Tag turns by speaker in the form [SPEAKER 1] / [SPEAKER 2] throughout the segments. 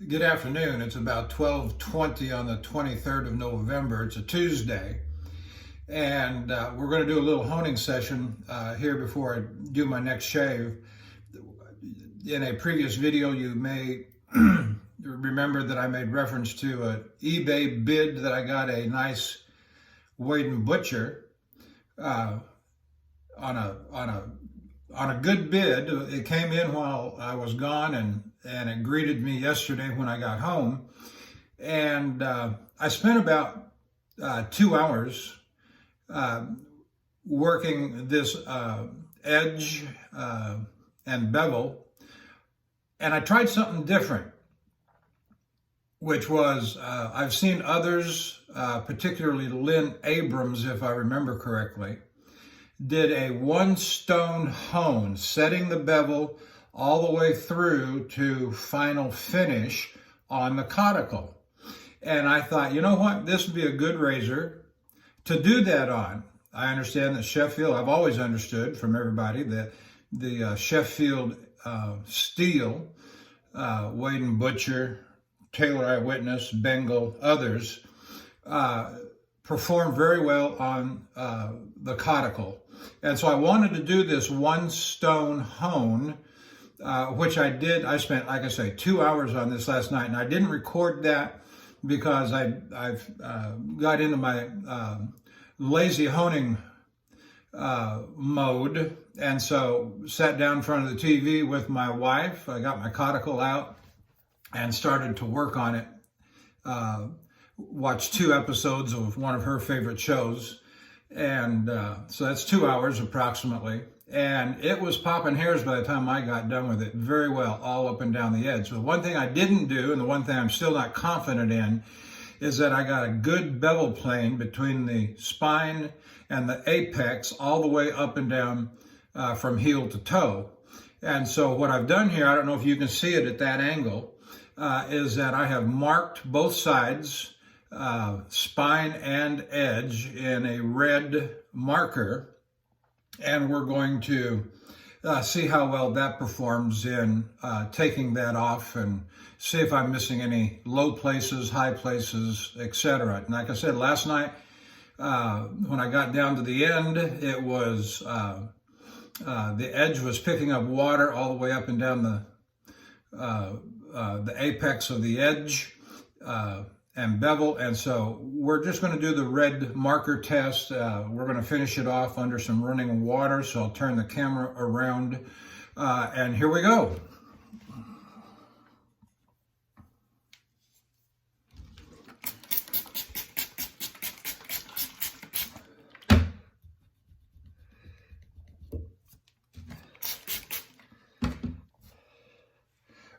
[SPEAKER 1] Good afternoon. It's about 12:20 on the 23rd of November. It's a Tuesday. And we're going to do a little honing session here before I do my next shave. In a previous video, you may remember that I made reference to an eBay bid that I got a nice Wade & Butcher on a good bid. It came in while I was gone, and it greeted me yesterday when I got home. And I spent about 2 hours working this edge and bevel, and I tried something different, which was I've seen others, particularly Lynn Abrams, if I remember correctly, did a one-stone hone, setting the bevel all the way through to final finish on the Coticule. And I thought, you know what, this would be a good razor to do that on. I understand that Sheffield, I've always understood from everybody that the Sheffield steel, Wade & Butcher, Taylor Eyewitness, Bengal, others, perform very well on the Coticule. And so I wanted to do this one-stone hone, which I did. I spent, like I say, 2 hours on this last night, and I didn't record that because I've got into my lazy honing mode, and so sat down in front of the TV with my wife. I got my Coticule out and started to work on it. Watched 2 episodes of one of her favorite shows, and so that's 2 hours approximately. And it was popping hairs by the time I got done with it very well, all up and down the edge. So the one thing I didn't do, and the one thing I'm still not confident in, is that I got a good bevel plane between the spine and the apex all the way up and down from heel to toe. And so what I've done here, I don't know if you can see it at that angle, is that I have marked both sides, spine and edge, in a red marker. And we're going to see how well that performs in taking that off, and see if I'm missing any low places, high places, etc. And like I said, last night, when I got down to the end, it was, the edge was picking up water all the way up and down the apex of the edge and bevel. And so we're just going to do the red marker test. We're going to finish it off under some running water. So I'll turn the camera around, and here we go.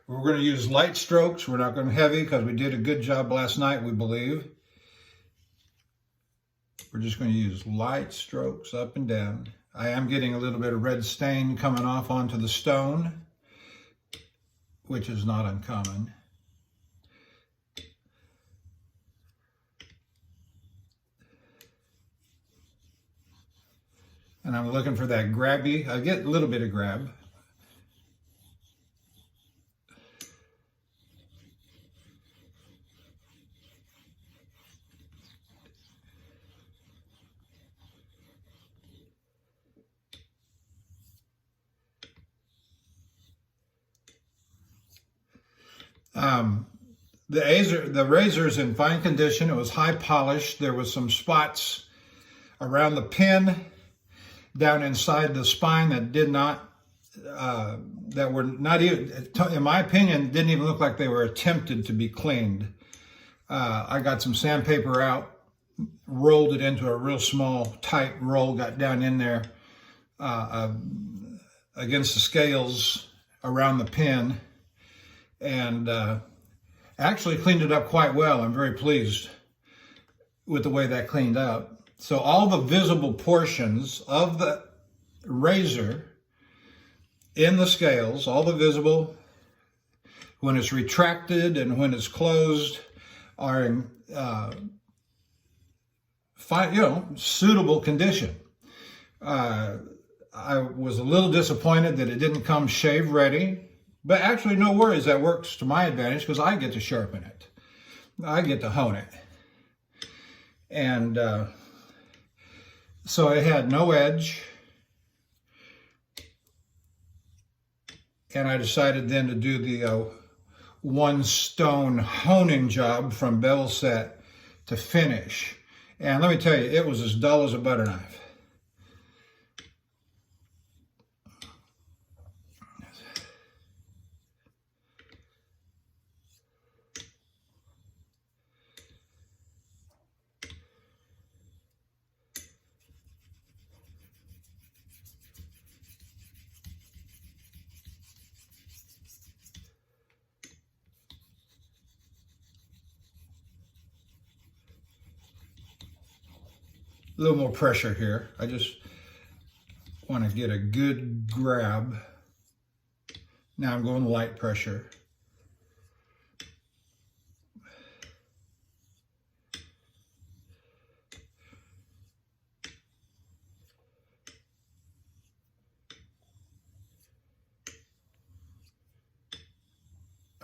[SPEAKER 1] We're going to use light strokes. We're not going to heavy because we did a good job last night, we believe. We're just going to use light strokes up and down. I am getting a little bit of red stain coming off onto the stone, which is not uncommon. And I'm looking for that grabby. I get a little bit of grab. The razor is in fine condition. It was high polished. There was some spots around the pin down inside the spine that did not, that were not even, in my opinion, didn't even look like they were attempted to be cleaned. I got some sandpaper out, rolled it into a real small, tight roll, got down in there against the scales around the pin, and actually cleaned it up quite well. I'm very pleased with the way that cleaned up. So all the visible portions of the razor in the scales, all the visible, when it's retracted and when it's closed, are in suitable condition. I was a little disappointed that it didn't come shave ready. But actually, no worries, that works to my advantage because I get to sharpen it. I get to hone it. And so it had no edge. And I decided then to do the one stone honing job from bevel set to finish. And let me tell you, it was as dull as a butter knife. A little more pressure here. I just want to get a good grab. Now I'm going light pressure.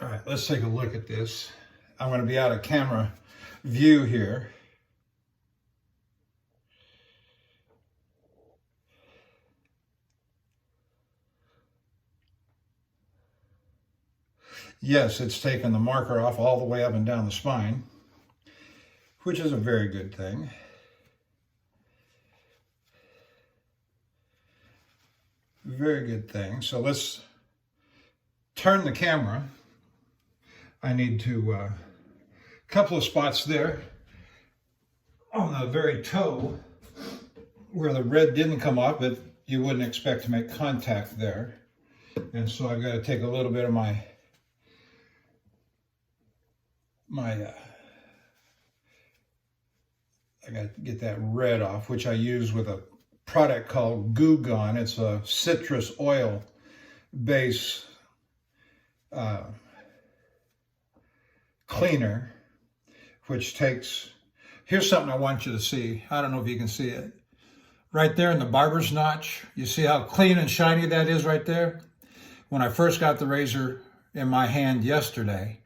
[SPEAKER 1] All right, let's take a look at this. I'm going to be out of camera view here. Yes, it's taken the marker off all the way up and down the spine, which is a very good thing. Very good thing. So let's turn the camera. I need to, couple of spots there on the very toe where the red didn't come off, but you wouldn't expect to make contact there. And so I've got to take a little bit of I got to get that red off, which I use with a product called Goo Gone. It's a citrus oil base cleaner, which takes, here's something I want you to see. I don't know if you can see it. Right there in the barber's notch, you see how clean and shiny that is right there? When I first got the razor in my hand yesterday,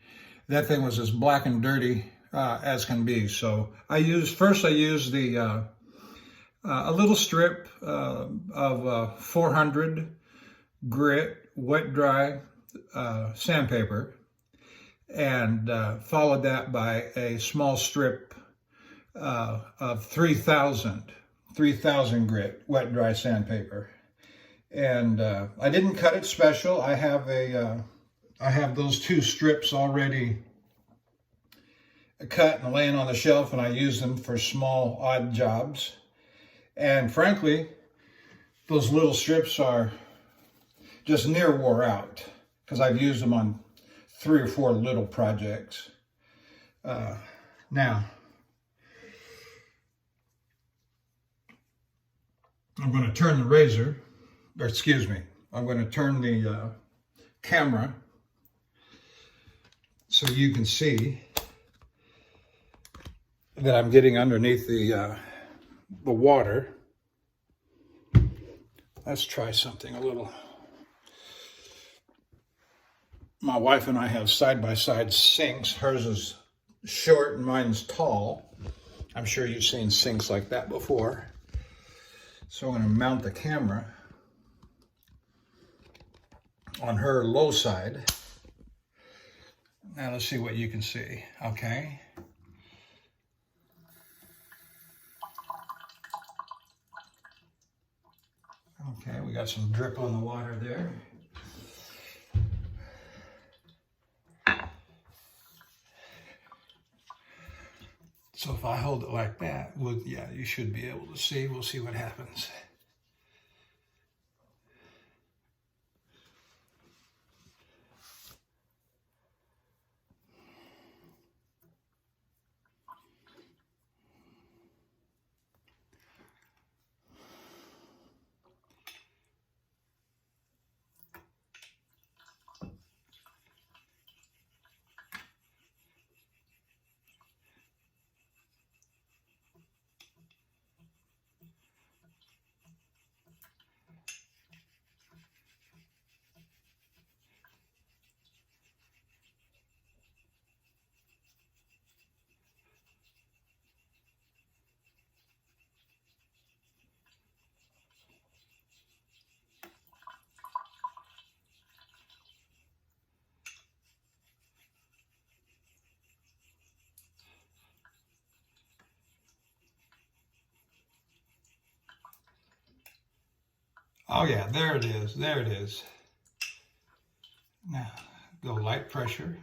[SPEAKER 1] that thing was as black and dirty as can be. So I used the a little strip of 400 grit wet dry sandpaper, and followed that by a small strip of 3,000 grit wet dry sandpaper. And I didn't cut it special. I have those two strips already cut and laying on the shelf, and I use them for small odd jobs. And frankly, those little strips are just near wore out because I've used them on 3 or 4 little projects. Now, I'm going to turn the razor, or excuse me, I'm going to turn the camera so you can see that I'm getting underneath the water. Let's try something a little. My wife and I have side-by-side sinks. Hers is short and mine's tall. I'm sure you've seen sinks like that before. So I'm going to mount the camera on her low side. Now let's see what you can see, okay? Okay, we got some drip on the water there. So if I hold it like that, well, yeah, you should be able to see. We'll see what happens. Oh yeah, there it is. There it is. Now, go light pressure.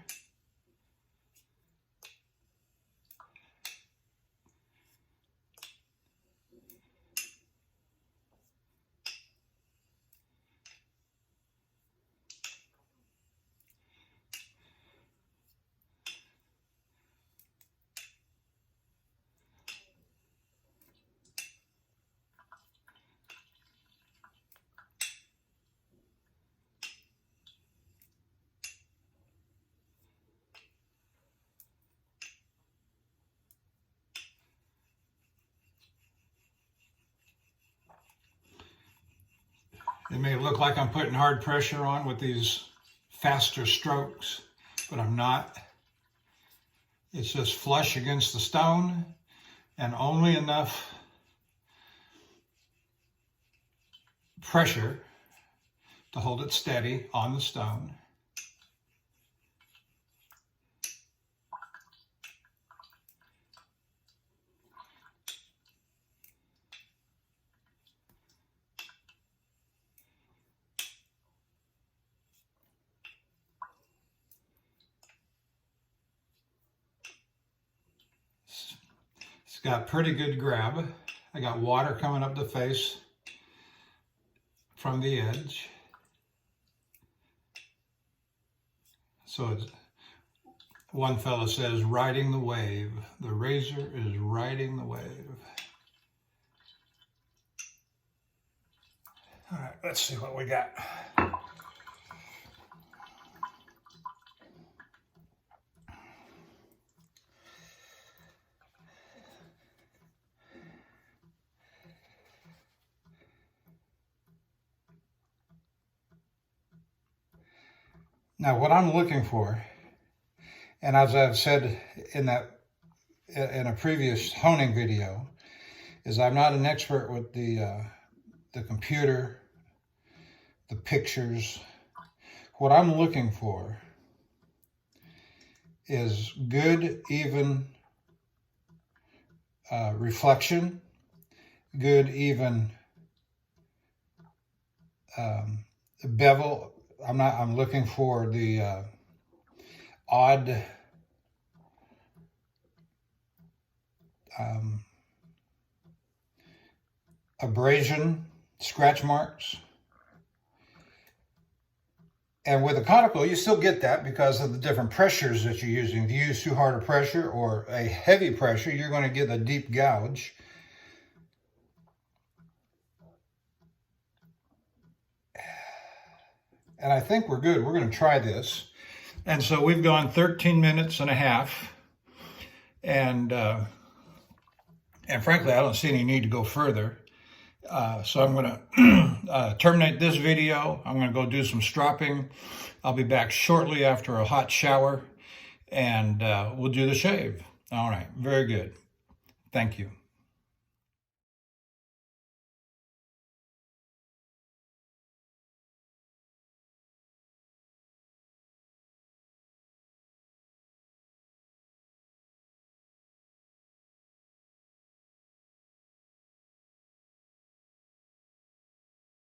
[SPEAKER 1] It may look like I'm putting hard pressure on with these faster strokes, but I'm not. It's just flush against the stone and only enough pressure to hold it steady on the stone. It's got pretty good grab. I got water coming up the face from the edge. So it's, one fella says, riding the wave. The razor is riding the wave. All right, let's see what we got. Now, what I'm looking for, and as I've said in a previous honing video, is I'm not an expert with the computer, the pictures. What I'm looking for is good, even reflection, good, even bevel. I'm looking for the odd abrasion, scratch marks. And with a Coticule, you still get that because of the different pressures that you're using. If you use too hard a pressure or a heavy pressure, you're going to get a deep gouge. And I think we're good. We're going to try this. And so we've gone 13 minutes and a half. And frankly, I don't see any need to go further. So I'm going to terminate this video. I'm going to go do some stropping. I'll be back shortly after a hot shower. And we'll do the shave. All right. Very good. Thank you.